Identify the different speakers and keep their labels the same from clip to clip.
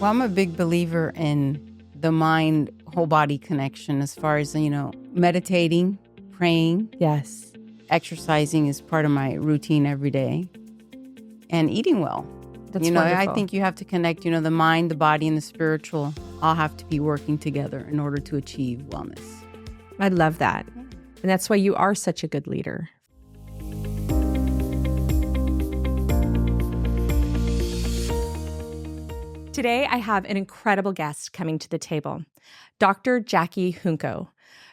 Speaker 1: Well, I'm a big believer in the mind whole body connection as far as, meditating, praying,
Speaker 2: Yes.
Speaker 1: exercising is part of my routine every day, and eating well.
Speaker 2: That's
Speaker 1: I
Speaker 2: wonderful.
Speaker 1: think you have to connect, the mind, the body, and the spiritual all have to be working together in order to achieve wellness.
Speaker 2: I love that. And that's why you are such a good leader. Today, I have an incredible guest coming to the table, Dr. Jackie Junco.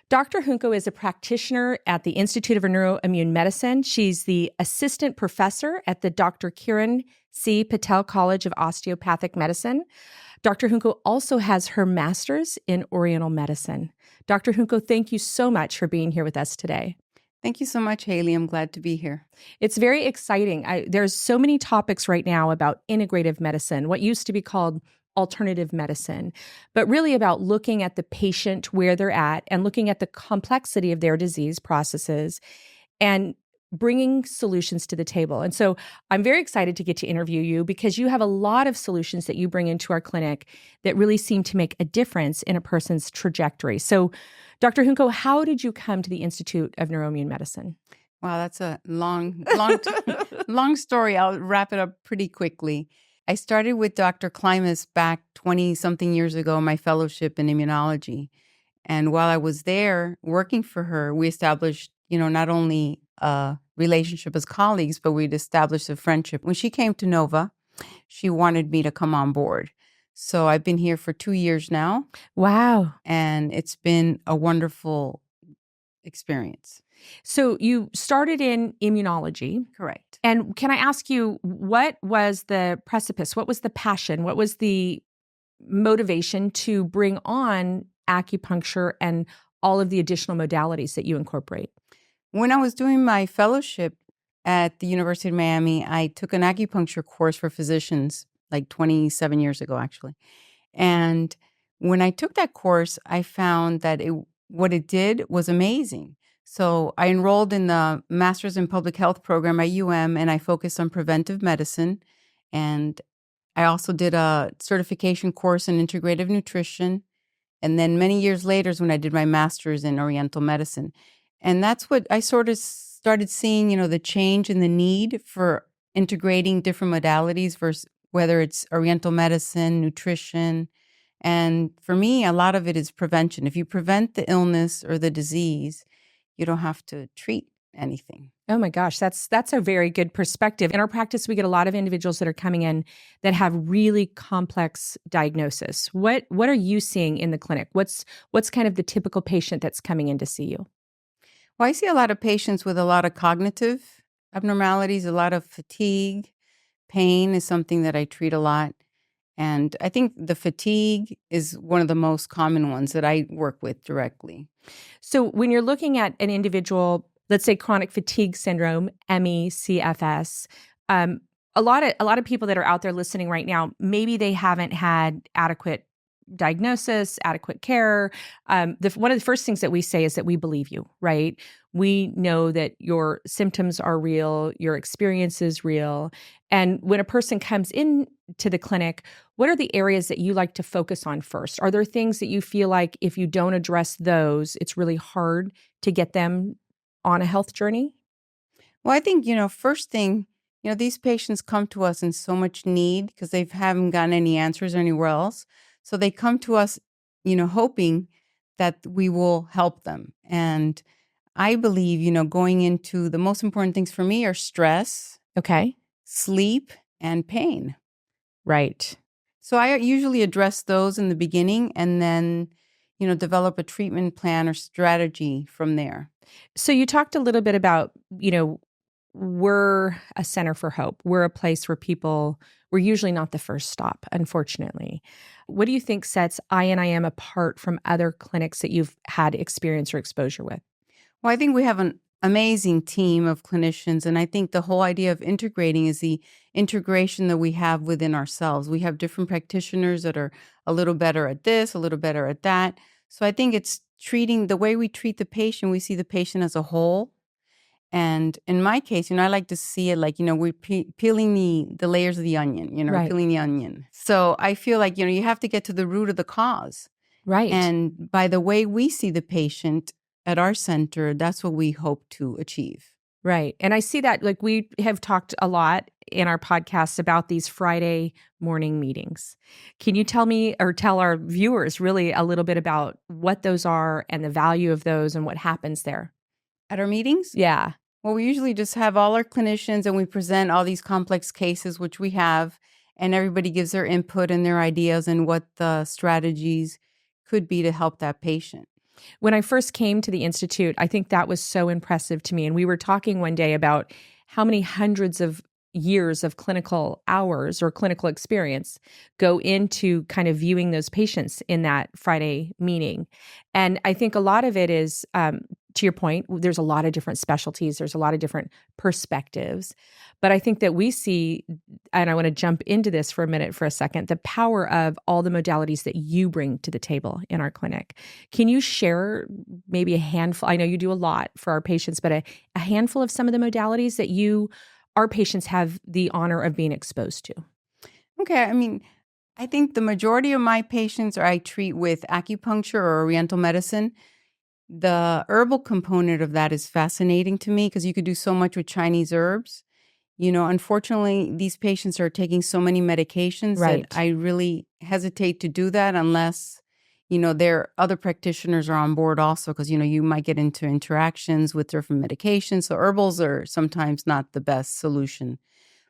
Speaker 2: Dr. Junco is a practitioner at the Institute of Neuroimmune Medicine. She's the assistant professor at the Dr. Kiran C. Patel College of Osteopathic Medicine. Dr. Junco also has her master's in Oriental Medicine. Dr. Junco, thank you so much for being here with us today.
Speaker 1: Thank you so much, Haylie. I'm glad to be here.
Speaker 2: It's very exciting. There's so many topics right now about integrative medicine, what used to be called alternative medicine, but really about looking at the patient where they're at and looking at the complexity of their disease processes and bringing solutions to the table. And so I'm very excited to get to interview you because you have a lot of solutions that you bring into our clinic that really seem to make a difference in a person's trajectory. So, Dr. Junco, how did you come to the Institute of Neuroimmune Medicine?
Speaker 1: Wow, that's a long story. I'll wrap it up pretty quickly. I started with Dr. Klimas back 20-something years ago, my fellowship in immunology. And while I was there working for her, we established, not only a relationship as colleagues, but we'd established a friendship. When she came to Nova, she wanted me to come on board. So I've been here for 2 years now.
Speaker 2: Wow.
Speaker 1: And it's been a wonderful experience.
Speaker 2: So you started in immunology.
Speaker 1: Correct.
Speaker 2: And can I ask you, what was the precipice? What was the passion? What was the motivation to bring on acupuncture and all of the additional modalities that you incorporate?
Speaker 1: When I was doing my fellowship at the University of Miami, I took an acupuncture course for physicians like 27 years ago, actually. And when I took that course, I found that what it did was amazing. So I enrolled in the Master's in Public Health program at and I focused on preventive medicine. And I also did a certification course in integrative nutrition. And then many years later is when I did my master's in Oriental medicine. And that's what I sort of started seeing, the change in the need for integrating different modalities versus whether it's Oriental medicine, nutrition. And for me, a lot of it is prevention. If you prevent the illness or the disease, you don't have to treat anything.
Speaker 2: Oh my gosh, that's a very good perspective. In our practice, we get a lot of individuals that are coming in that have really complex diagnosis. What are you seeing in the clinic? What's kind of the typical patient that's coming in to see you?
Speaker 1: Well, I see a lot of patients with a lot of cognitive abnormalities, a lot of fatigue. Pain is something that I treat a lot. And I think the fatigue is one of the most common ones that I work with directly.
Speaker 2: So when you're looking at an individual, let's say chronic fatigue syndrome, ME/CFS, a lot of people that are out there listening right now, maybe they haven't had adequate diagnosis, adequate care. One of the first things that we say is that we believe you, right? We know that your symptoms are real, your experience is real. And when a person comes in to the clinic, what are the areas that you like to focus on first? Are there things that you feel like if you don't address those, it's really hard to get them on a health journey?
Speaker 1: Well, I think, first thing, these patients come to us in so much need because they haven't gotten any answers anywhere else. So they come to us, hoping that we will help them. And I believe, going into the most important things for me are stress,
Speaker 2: Okay.
Speaker 1: sleep, and pain.
Speaker 2: Right.
Speaker 1: So I usually address those in the beginning and then, develop a treatment plan or strategy from there.
Speaker 2: So you talked a little bit about, we're a center for hope. We're a place where we're usually not the first stop, unfortunately. What do you think sets INIM apart from other clinics that you've had experience or exposure with?
Speaker 1: Well, I think we have an amazing team of clinicians. And I think the whole idea of integrating is the integration that we have within ourselves. We have different practitioners that are a little better at this, a little better at that. So I think it's treating the way we treat the patient, we see the patient as a whole. And in my case, I like to see it like, we're peeling the layers of the onion,
Speaker 2: Right.
Speaker 1: peeling the onion. So I feel like, you have to get to the root of the cause.
Speaker 2: Right.
Speaker 1: And by the way we see the patient at our center, that's what we hope to achieve.
Speaker 2: Right. And I see that, like, we have talked a lot in our podcast about these Friday morning meetings. Can you tell me, or tell our viewers really, a little bit about what those are and the value of those and what happens there?
Speaker 1: At our meetings?
Speaker 2: Yeah.
Speaker 1: Well, we usually just have all our clinicians and we present all these complex cases, which we have, and everybody gives their input and their ideas and what the strategies could be to help that patient.
Speaker 2: When I first came to the Institute, I think that was so impressive to me. And we were talking one day about how many hundreds of years of clinical hours or clinical experience go into kind of viewing those patients in that Friday meeting. And I think a lot of it is, to your point, there's a lot of different specialties, there's a lot of different perspectives. But I think that we see, and I want to jump into this for a minute, for a second, the power of all the modalities that you bring to the table in our clinic. Can you share maybe a handful? I know you do a lot for our patients, but a handful of some of the modalities that our patients have the honor of being exposed to.
Speaker 1: Okay. I think the majority of my patients I treat with acupuncture or oriental medicine. The herbal component of that is fascinating to me because you could do so much with Chinese herbs. Unfortunately, these patients are taking so many medications
Speaker 2: Right.
Speaker 1: that I really hesitate to do that unless, their other practitioners are on board also because, you might get into interactions with different medications. So herbals are sometimes not the best solution.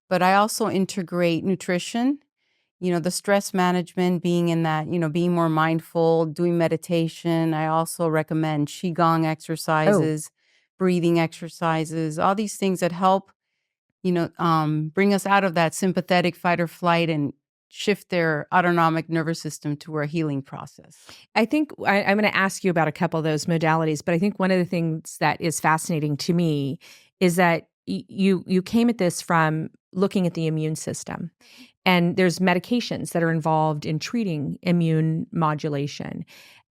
Speaker 1: But I also integrate nutrition, the stress management, being in that, being more mindful, doing meditation. I also recommend Qigong exercises, breathing exercises, all these things that help, bring us out of that sympathetic fight or flight and shift their autonomic nervous system to a healing process.
Speaker 2: I think I'm going to ask you about a couple of those modalities, but I think one of the things that is fascinating to me is that you came at this from looking at the immune system. And there's medications that are involved in treating immune modulation.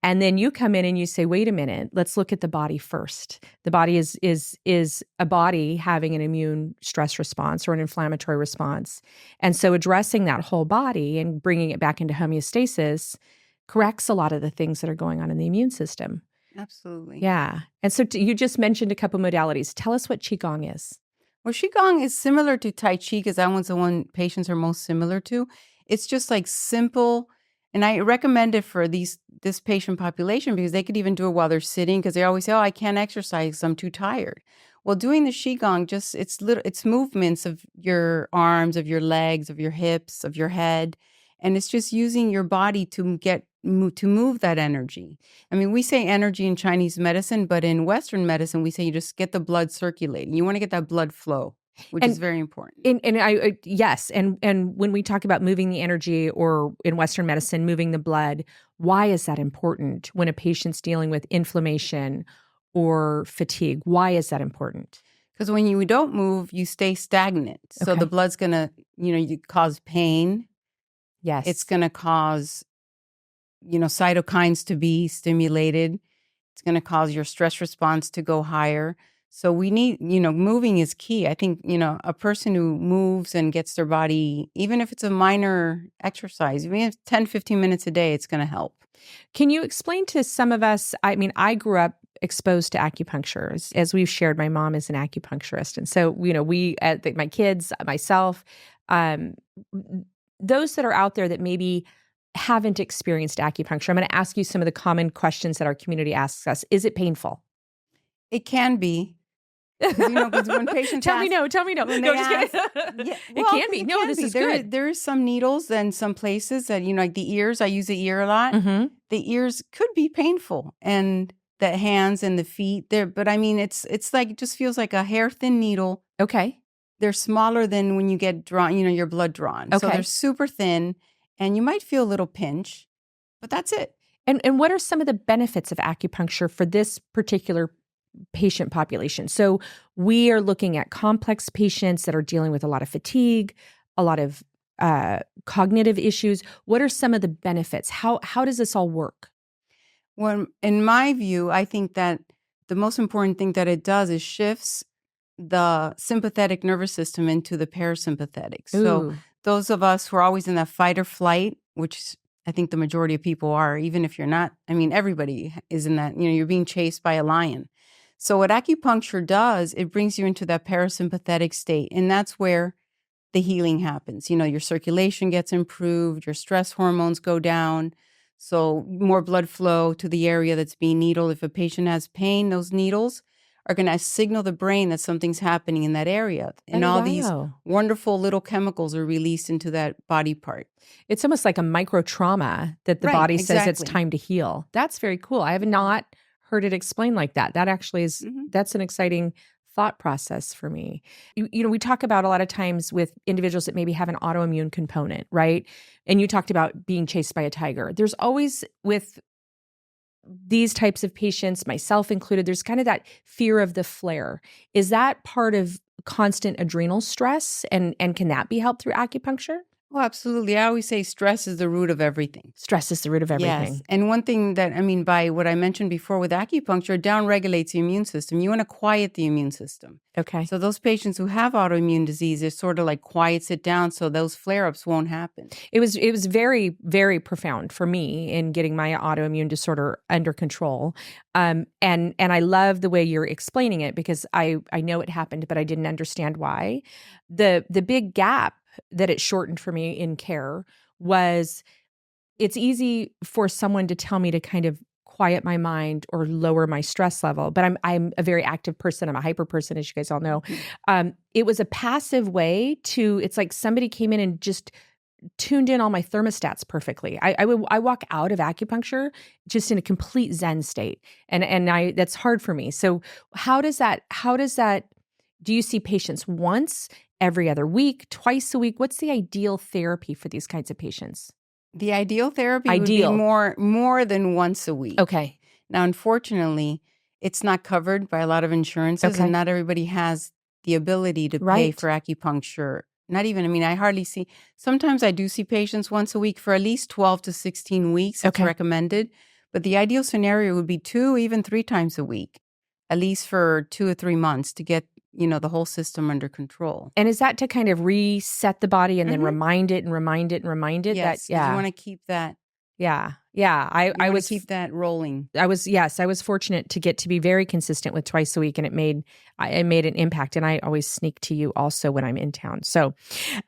Speaker 2: And then you come in and you say, wait a minute, let's look at the body first. The body is a body having an immune stress response or an inflammatory response. And so addressing that whole body and bringing it back into homeostasis corrects a lot of the things that are going on in the immune system.
Speaker 1: Absolutely.
Speaker 2: Yeah. And so you just mentioned a couple modalities. Tell us what Qigong is.
Speaker 1: Well, Qigong is similar to Tai Chi because that one's the one patients are most similar to. It's just like simple, and I recommend it for this patient population because they could even do it while they're sitting because they always say, "Oh, I can't exercise because I'm too tired." Well, doing the Qigong, it's movements of your arms, of your legs, of your hips, of your head, and it's just using your body to move that energy. We say energy in Chinese medicine, but in Western medicine, we say you just get the blood circulating. You want to get that blood flow, which is very important.
Speaker 2: Yes. And when we talk about moving the energy, or in Western medicine, moving the blood, why is that important when a patient's dealing with inflammation or fatigue? Why is that important?
Speaker 1: Because when you don't move, you stay stagnant. So the blood's going to, you cause pain.
Speaker 2: Yes.
Speaker 1: It's going to cause cytokines to be stimulated. It's going to cause your stress response to go higher. So we need, moving is key. I think, a person who moves and gets their body, even if it's a minor exercise, even if 10, 15 minutes a day, it's going to help.
Speaker 2: Can you explain to some of us, I grew up exposed to acupuncture. As we've shared, my mom is an acupuncturist. And so, my kids, myself, those that are out there that maybe haven't experienced acupuncture, I'm going to ask you some of the common questions that our community asks us. Is it painful?
Speaker 1: It can be. Because when patients
Speaker 2: tell me no. No, just kidding. It can be. No, this is good.
Speaker 1: There is some needles and some places that, like the ears, I use the ear a lot.
Speaker 2: Mm-hmm.
Speaker 1: The ears could be painful, and the hands and the feet there. But it's like, it just feels like a hair thin needle.
Speaker 2: Okay.
Speaker 1: They're smaller than when you get drawn, your blood drawn.
Speaker 2: Okay.
Speaker 1: So they're super thin. And you might feel a little pinch, but that's it.
Speaker 2: And what are some of the benefits of acupuncture for this particular patient population? So we are looking at complex patients that are dealing with a lot of fatigue, a lot of cognitive issues. What are some of the benefits? How does this all work?
Speaker 1: Well, in my view, I think that the most important thing that it does is shifts the sympathetic nervous system into the parasympathetic. So
Speaker 2: Ooh.
Speaker 1: those of us who are always in that fight or flight, which I think the majority of people are, even if you're not, I mean, everybody is in that, you're being chased by a lion. So what acupuncture does, it brings you into that parasympathetic state. And that's where the healing happens. Your circulation gets improved, your stress hormones go down. So more blood flow to the area that's being needled. If a patient has pain, those needles are going to signal the brain that something's happening in that area. And all these wonderful little chemicals are released into that body part.
Speaker 2: It's almost like a micro trauma that the body says it's time to heal. That's very cool. I have not heard it explained like that. That actually is, that's an exciting thought process for me. We talk about a lot of times with individuals that maybe have an autoimmune component, right? And you talked about being chased by a tiger. There's always, with these types of patients, myself included, there's kind of that fear of the flare. Is that part of constant adrenal stress? And can that be helped through acupuncture?
Speaker 1: Well, absolutely. I always say stress is the root of everything.
Speaker 2: Stress is the root of everything.
Speaker 1: Yes. And one thing that, by what I mentioned before with acupuncture, downregulates the immune system. You want to quiet the immune system.
Speaker 2: Okay.
Speaker 1: So those patients who have autoimmune disease, it sort of like quiets it down so those flare-ups won't happen.
Speaker 2: It was very, very profound for me in getting my autoimmune disorder under control. And I love the way you're explaining it, because I know it happened, but I didn't understand why. The big gap that it shortened for me in care was, it's easy for someone to tell me to kind of quiet my mind or lower my stress level, but I'm a very active person. I'm a hyper person, as you guys all know. It was a passive way to, it's like somebody came in and just tuned in all my thermostats perfectly. I walk out of acupuncture just in a complete Zen state, and that's hard for me. So how does that? Do you see patients once, every other week, twice a week? What's the ideal therapy for these kinds of patients?
Speaker 1: The ideal therapy would be more than once a week.
Speaker 2: Okay.
Speaker 1: Now, unfortunately, it's not covered by a lot of insurances, and not everybody has the ability to pay for acupuncture. Not even, I hardly see, sometimes I do see patients once a week for at least 12 to 16 weeks. It's recommended. But the ideal scenario would be 2, even 3 times a week, at least for 2 or 3 months to get the whole system under control.
Speaker 2: And is that to kind of reset the body and then remind it and remind it and remind it?
Speaker 1: Yes, you want to keep that.
Speaker 2: Yeah. I was
Speaker 1: keep that rolling.
Speaker 2: I was fortunate to get to be very consistent with twice a week, and it made an impact. And I always sneak to you also when I'm in town. So,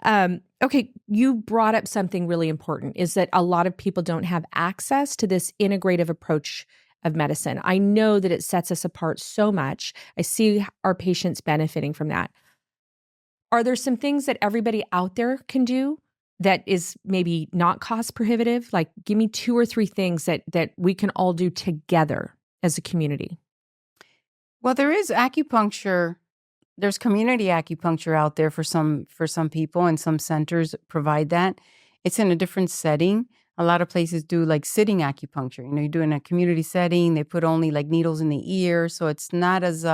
Speaker 2: okay, you brought up something really important, is that a lot of people don't have access to this integrative approach of medicine. I know that it sets us apart so much. I see our patients benefiting from that. Are there some things that everybody out there can do that is maybe not cost prohibitive? Like, give me 2 or 3 things that we can all do together as a community.
Speaker 1: Well, there is acupuncture. There's community acupuncture out there for some people, and some centers provide that. It's in a different setting. A lot of places do like sitting acupuncture. You do in a community setting, they put only like needles in the ear. So it's not as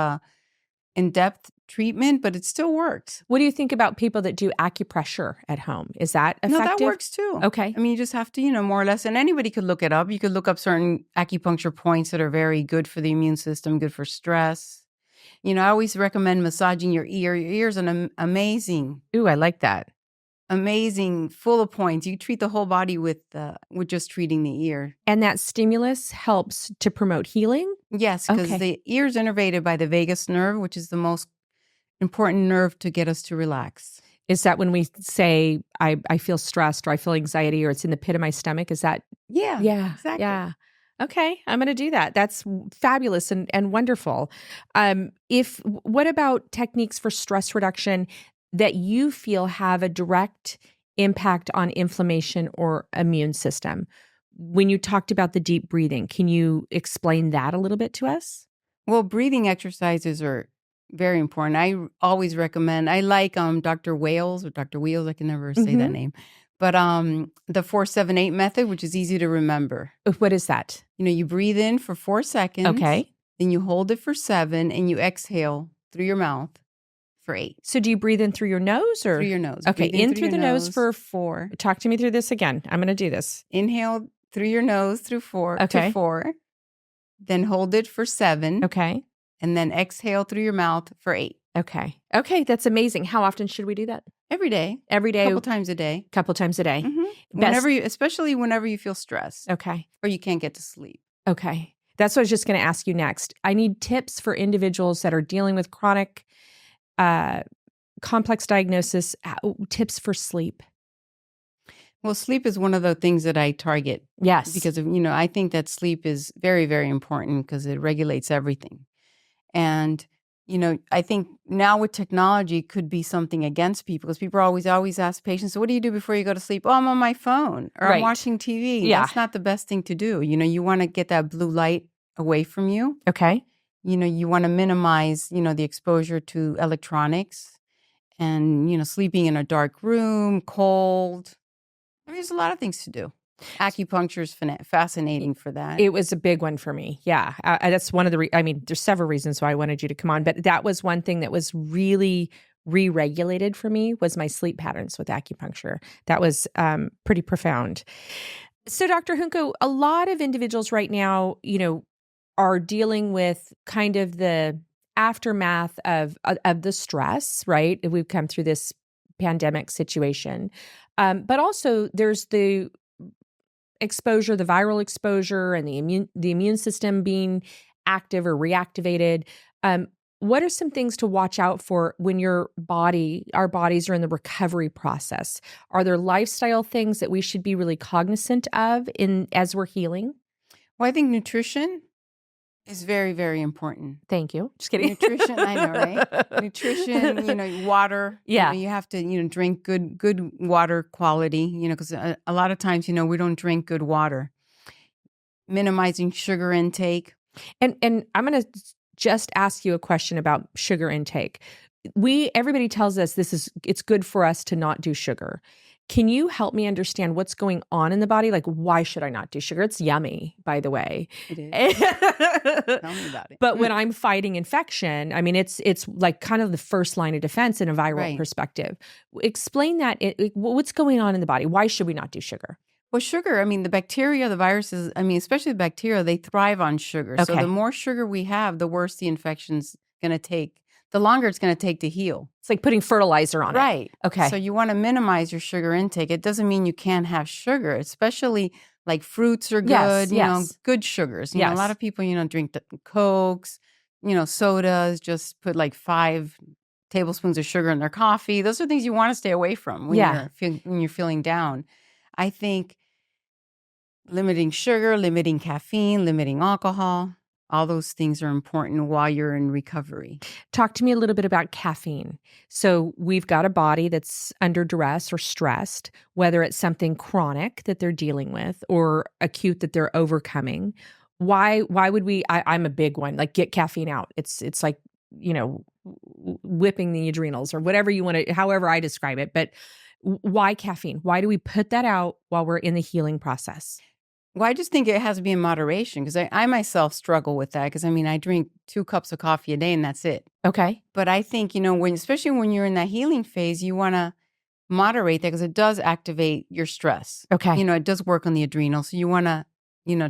Speaker 1: in-depth treatment, but it still works.
Speaker 2: What do you think about people that do acupressure at home? Is that effective?
Speaker 1: No, that works too.
Speaker 2: Okay.
Speaker 1: You just have to, more or less, and anybody could look it up. You could look up certain acupuncture points that are very good for the immune system, good for stress. I always recommend massaging your ear. Your ear's amazing.
Speaker 2: Ooh, I like that.
Speaker 1: Amazing, full of points. You treat the whole body with just treating the ear.
Speaker 2: And that stimulus helps to promote healing?
Speaker 1: Yes, because the ear is innervated by the vagus nerve, which is the most important nerve to get us to relax.
Speaker 2: Is that when we say, I feel stressed, or I feel anxiety, or it's in the pit of my stomach? Is that?
Speaker 1: Yeah.
Speaker 2: Yeah.
Speaker 1: Exactly.
Speaker 2: Yeah. Okay. I'm going to do that. That's fabulous and wonderful. What about techniques for stress reduction that you feel have a direct impact on inflammation or immune system? When you talked about the deep breathing, can you explain that a little bit to us?
Speaker 1: Well, breathing exercises are very important. I always recommend, I like Dr. Wales, I can never say that name, but the 4-7-8 method, which is easy to remember.
Speaker 2: What is that?
Speaker 1: You breathe in for 4 seconds.
Speaker 2: Okay.
Speaker 1: Then you hold it for 7, and you exhale through your mouth for 8.
Speaker 2: So do you breathe in through your nose or?
Speaker 1: Through your nose.
Speaker 2: Okay, in through the nose for
Speaker 1: 4.
Speaker 2: Talk to me through this again. I'm going to do this.
Speaker 1: Inhale through your nose through 4 to 4. Then hold it for 7.
Speaker 2: Okay.
Speaker 1: And then exhale through your mouth for 8.
Speaker 2: Okay. Okay. That's amazing. How often should we do that?
Speaker 1: Every day.
Speaker 2: Every day.
Speaker 1: Couple times a day.
Speaker 2: Couple times a day.
Speaker 1: Mm-hmm. Especially whenever you feel stressed.
Speaker 2: Okay.
Speaker 1: Or you can't get to sleep.
Speaker 2: Okay. That's what I was just going to ask you next. I need tips for individuals that are dealing with chronic, complex diagnosis, tips for sleep.
Speaker 1: Well, sleep is one of the things that I target.
Speaker 2: Yes.
Speaker 1: Because of, I think that sleep is very, very important because it regulates everything. And, I think now with technology it could be something against people because people always ask patients, so what do you do before you go to sleep? Oh, I'm on my phone or I'm watching TV.
Speaker 2: Yeah.
Speaker 1: That's not the best thing to do. You want to get that blue light away from you.
Speaker 2: Okay.
Speaker 1: You want to minimize, the exposure to electronics and, sleeping in a dark room, cold. There's a lot of things to do. Acupuncture is fascinating for that.
Speaker 2: It was a big one for me. Yeah. That's one of the, there's several reasons why I wanted you to come on, but that was one thing that was really re-regulated for me was my sleep patterns with acupuncture. That was pretty profound. So Dr. Junco, a lot of individuals right now, are dealing with kind of the aftermath of the stress, right? We've come through this pandemic situation. But also there's the exposure, the viral exposure and the immune system being active or reactivated. What are some things to watch out for when our bodies are in the recovery process? Are there lifestyle things that we should be really cognizant of as we're healing?
Speaker 1: Well, I think nutrition is very, very important.
Speaker 2: Thank you. Just kidding.
Speaker 1: Nutrition, I know, right? Nutrition, water.
Speaker 2: Yeah.
Speaker 1: You have to, drink good water quality, because a lot of times, we don't drink good water. Minimizing sugar intake.
Speaker 2: And I'm going to just ask you a question about sugar intake. Everybody tells us it's good for us to not do sugar. Can you help me understand what's going on in the body? Like, why should I not do sugar? It's yummy, by the way.
Speaker 1: It is. Tell me about it.
Speaker 2: But when I'm fighting infection, it's like kind of the first line of defense in a viral perspective. Explain that. What's going on in the body? Why should we not do sugar?
Speaker 1: Well, sugar, the bacteria, the viruses, especially the bacteria, they thrive on sugar. Okay. So the more sugar we have, the worse the infection's going to take. The longer it's going to take to heal.
Speaker 2: It's like putting fertilizer on it.
Speaker 1: Right.
Speaker 2: Okay.
Speaker 1: So you want to minimize your sugar intake. It doesn't mean you can't have sugar, especially like fruits are good, good sugars. A lot of people, drink Cokes, sodas, just put like 5 tablespoons of sugar in their coffee. Those are things you want to stay away from when you're feeling down. I think limiting sugar, limiting caffeine, limiting alcohol, all those things are important while you're in recovery.
Speaker 2: Talk to me a little bit about caffeine. So we've got a body that's under duress or stressed, whether it's something chronic that they're dealing with or acute that they're overcoming. Why would we, I'm a big one, like get caffeine out. It's like, whipping the adrenals or whatever you want to, however I describe it. But why caffeine? Why do we put that out while we're in the healing process?
Speaker 1: Well, I just think it has to be in moderation because I myself struggle with that because, I drink 2 cups of coffee a day and that's it.
Speaker 2: Okay.
Speaker 1: But I think, especially when you're in that healing phase, you want to moderate that because it does activate your stress.
Speaker 2: Okay.
Speaker 1: It does work on the adrenals. So you want to,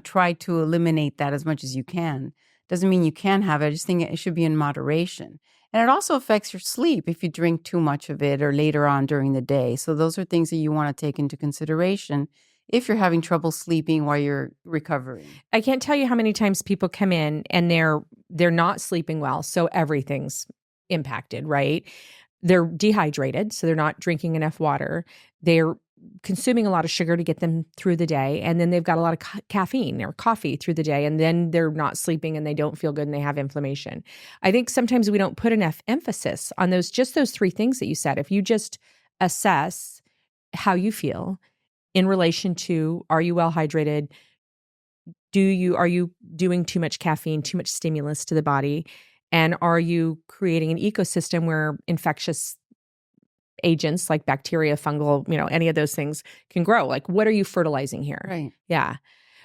Speaker 1: try to eliminate that as much as you can. Doesn't mean you can have it. I just think it should be in moderation. And it also affects your sleep if you drink too much of it or later on during the day. So those are things that you want to take into consideration if you're having trouble sleeping while you're recovering.
Speaker 2: I can't tell you how many times people come in and they're not sleeping well, so everything's impacted, right? They're dehydrated, so they're not drinking enough water. They're consuming a lot of sugar to get them through the day, and then they've got a lot of caffeine or coffee through the day, and then they're not sleeping and they don't feel good and they have inflammation. I think sometimes we don't put enough emphasis on those 3 things that you said. If you just assess how you feel in relation to, are you well hydrated? Are you doing too much caffeine, too much stimulus to the body? And are you creating an ecosystem where infectious agents like bacteria, fungal, any of those things can grow? Like, what are you fertilizing here?
Speaker 1: Right.
Speaker 2: Yeah.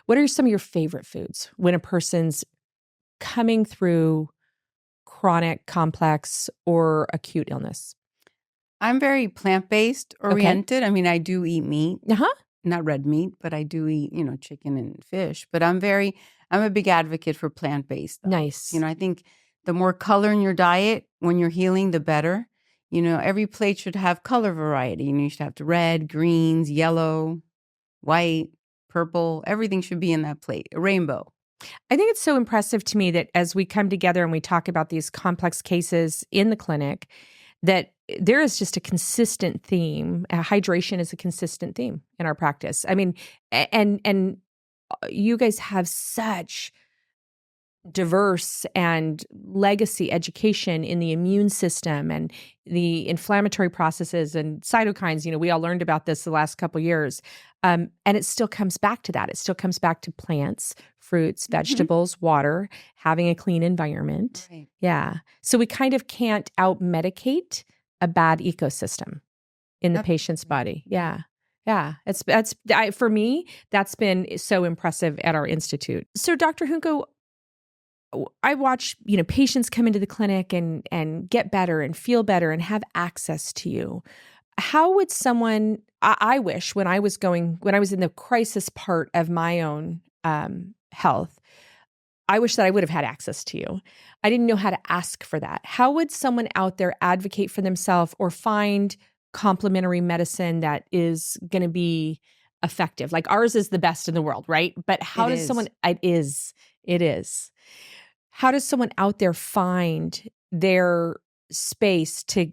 Speaker 2: What are some of your favorite foods when a person's coming through chronic, complex, or acute illness?
Speaker 1: I'm very plant-based oriented.
Speaker 2: Okay.
Speaker 1: I do eat meat. Not red meat, but I do eat, chicken and fish. But I'm a big advocate for plant-based stuff.
Speaker 2: Nice.
Speaker 1: I think The more color in your diet when you're healing, the better. Every plate should have color variety. You should have red, greens, yellow, white, purple. Everything should be in that plate, a rainbow.
Speaker 2: I think it's so impressive to me that as we come together and we talk about these complex cases in the clinic, that there is just a consistent theme. Hydration is a consistent theme in our practice. I mean, and you guys have such diverse and legacy education in the immune system and the inflammatory processes and cytokines. We all learned about this the last couple of years. And it still comes back to that. It still comes back to plants, fruits, vegetables, water, having a clean environment.
Speaker 1: Right.
Speaker 2: Yeah. So we kind of can't out-medicate a bad ecosystem in the patient's body. Yeah. Yeah. For me, that's been so impressive at our institute. So Dr. Junco, I watch, patients come into the clinic and get better and feel better and have access to you. How would someone, I wish when I was in the crisis part of my own health, I wish that I would have had access to you. I didn't know how to ask for that. How would someone out there advocate for themselves or find complementary medicine that is going to be effective? Like ours is the best in the world, right? But how does someone, it is. How does someone out there find their space to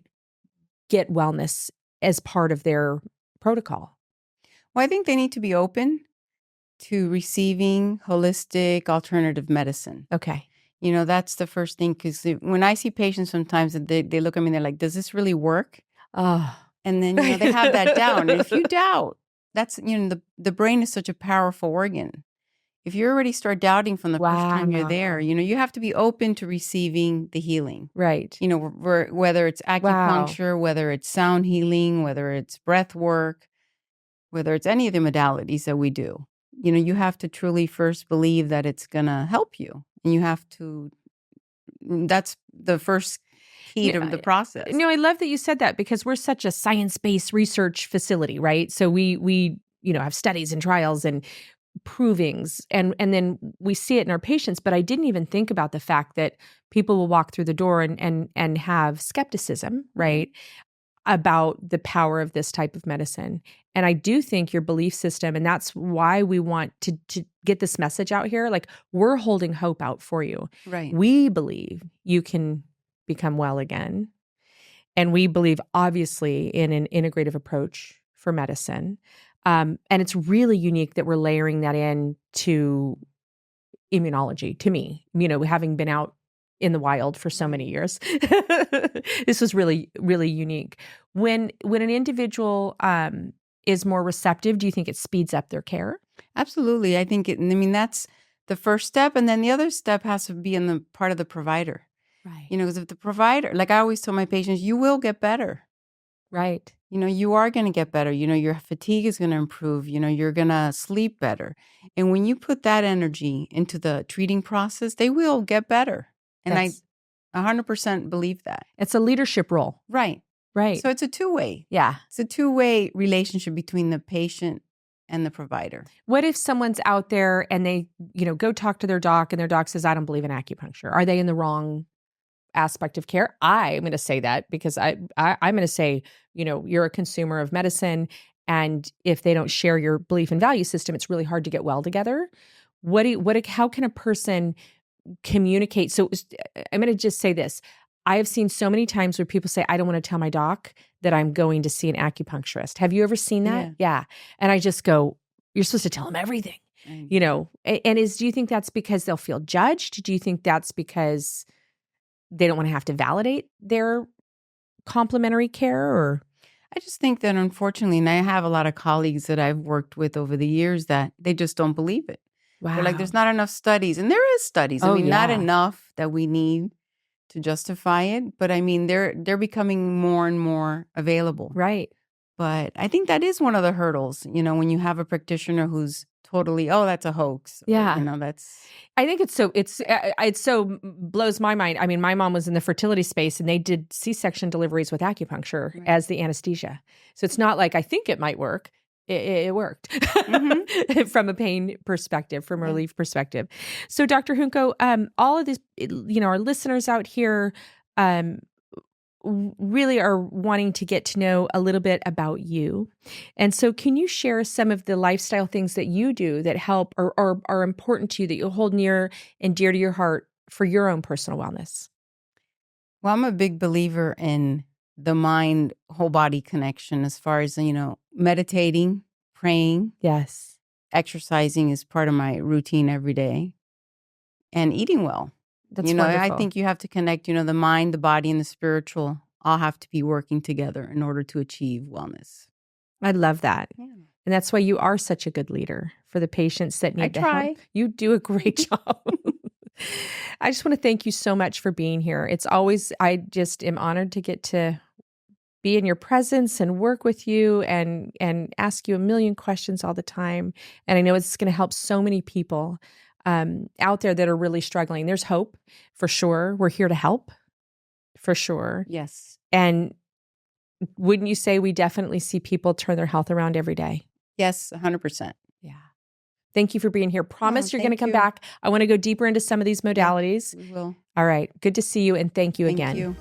Speaker 2: get wellness as part of their protocol?
Speaker 1: Well, I think they need to be open to receiving holistic alternative medicine.
Speaker 2: Okay.
Speaker 1: That's the first thing, because when I see patients sometimes, they look at me and they're like, does this really work?
Speaker 2: Oh.
Speaker 1: And then, they have that doubt. And if you doubt, that's, the brain is such a powerful organ. If you already start doubting from the first time you're there, you have to be open to receiving the healing.
Speaker 2: Right.
Speaker 1: Whether it's acupuncture, whether it's sound healing, whether it's breath work, whether it's any of the modalities that we do. You have to truly first believe that it's going to help you. And that's the first key to the process.
Speaker 2: I love that you said that, because we're such a science-based research facility, right? So we have studies and trials and provings, and then we see it in our patients. But I didn't even think about the fact that people will walk through the door and have skepticism, right, about the power of this type of medicine. And I do think your belief system, and that's why we want to get this message out here. Like, we're holding hope out for you.
Speaker 1: Right.
Speaker 2: We believe you can become well again. And we believe, obviously, in an integrative approach for medicine. And it's really unique that we're layering that in to immunology, to me, having been out in the wild for so many years. This was really, really unique. When an individual is more receptive, do you think it speeds up their care?
Speaker 1: Absolutely. I think that's the first step. And then the other step has to be in the part of the provider.
Speaker 2: Right.
Speaker 1: Because if the provider, like I always tell my patients, you will get better.
Speaker 2: Right.
Speaker 1: You are going to get better. Your fatigue is going to improve. You're going to sleep better. And when you put that energy into the treating process, they will get better. And I 100% believe that.
Speaker 2: It's a leadership role.
Speaker 1: Right.
Speaker 2: Right.
Speaker 1: So it's a two-way.
Speaker 2: Yeah.
Speaker 1: It's a two-way relationship between the patient and the provider.
Speaker 2: What if someone's out there and they, go talk to their doc and their doc says, I don't believe in acupuncture? Are they in the wrong aspect of care? I'm going to say that because I'm going to say, you're a consumer of medicine, and if they don't share your belief and value system, it's really hard to get well together. How can a person communicate? So I'm going to just say this. I have seen so many times where people say, I don't want to tell my doc that I'm going to see an acupuncturist. Have you ever seen that? Yeah. And I just go, you're supposed to tell them everything, and do you think that's because they'll feel judged? Do you think that's because they don't want to have to validate their complementary care? Or
Speaker 1: I just think that, unfortunately, and I have a lot of colleagues that I've worked with over the years that they just don't believe it.
Speaker 2: Wow.
Speaker 1: They're like, there's not enough studies. And there is studies. Not enough that we need to justify it. But they're becoming more and more available.
Speaker 2: Right.
Speaker 1: But I think that is one of the hurdles, when you have a practitioner who's totally, that's a hoax.
Speaker 2: Yeah.
Speaker 1: That's.
Speaker 2: I think it's so blows my mind. My mom was in the fertility space, and they did C-section deliveries with acupuncture as the anesthesia. So it's not like I think it might work. it worked
Speaker 1: Mm-hmm.
Speaker 2: from a pain perspective, from a
Speaker 1: Yeah.
Speaker 2: relief perspective. So Dr. Junco, all of this, our listeners out here, really are wanting to get to know a little bit about you. And so can you share some of the lifestyle things that you do that help or are important to you, that you hold near and dear to your heart for your own personal wellness?
Speaker 1: Well, I'm a big believer in the mind whole body connection as far as, meditating, praying,
Speaker 2: Yes.
Speaker 1: exercising is part of my routine every day, and eating well.
Speaker 2: That's
Speaker 1: I
Speaker 2: wonderful.
Speaker 1: think you have to connect, the mind, the body, and the spiritual all have to be working together in order to achieve wellness.
Speaker 2: I love that.
Speaker 1: Yeah.
Speaker 2: And that's why you are such a good leader for the patients that need
Speaker 1: I
Speaker 2: the
Speaker 1: try.
Speaker 2: help. You do a great job. I just want to thank you so much for being here. I just am honored to get to be in your presence and work with you and ask you a million questions all the time. And I know it's going to help so many people out there that are really struggling. There's hope for sure. We're here to help for sure.
Speaker 1: Yes.
Speaker 2: And wouldn't you say we definitely see people turn their health around every day?
Speaker 1: Yes, 100%.
Speaker 2: Yeah. Thank you for being here. Promise you're going to
Speaker 1: thank
Speaker 2: come
Speaker 1: you.
Speaker 2: back. I want to go deeper into some of these modalities.
Speaker 1: We will.
Speaker 2: All right. Good to see you. And thank you
Speaker 1: Thank
Speaker 2: again.
Speaker 1: you.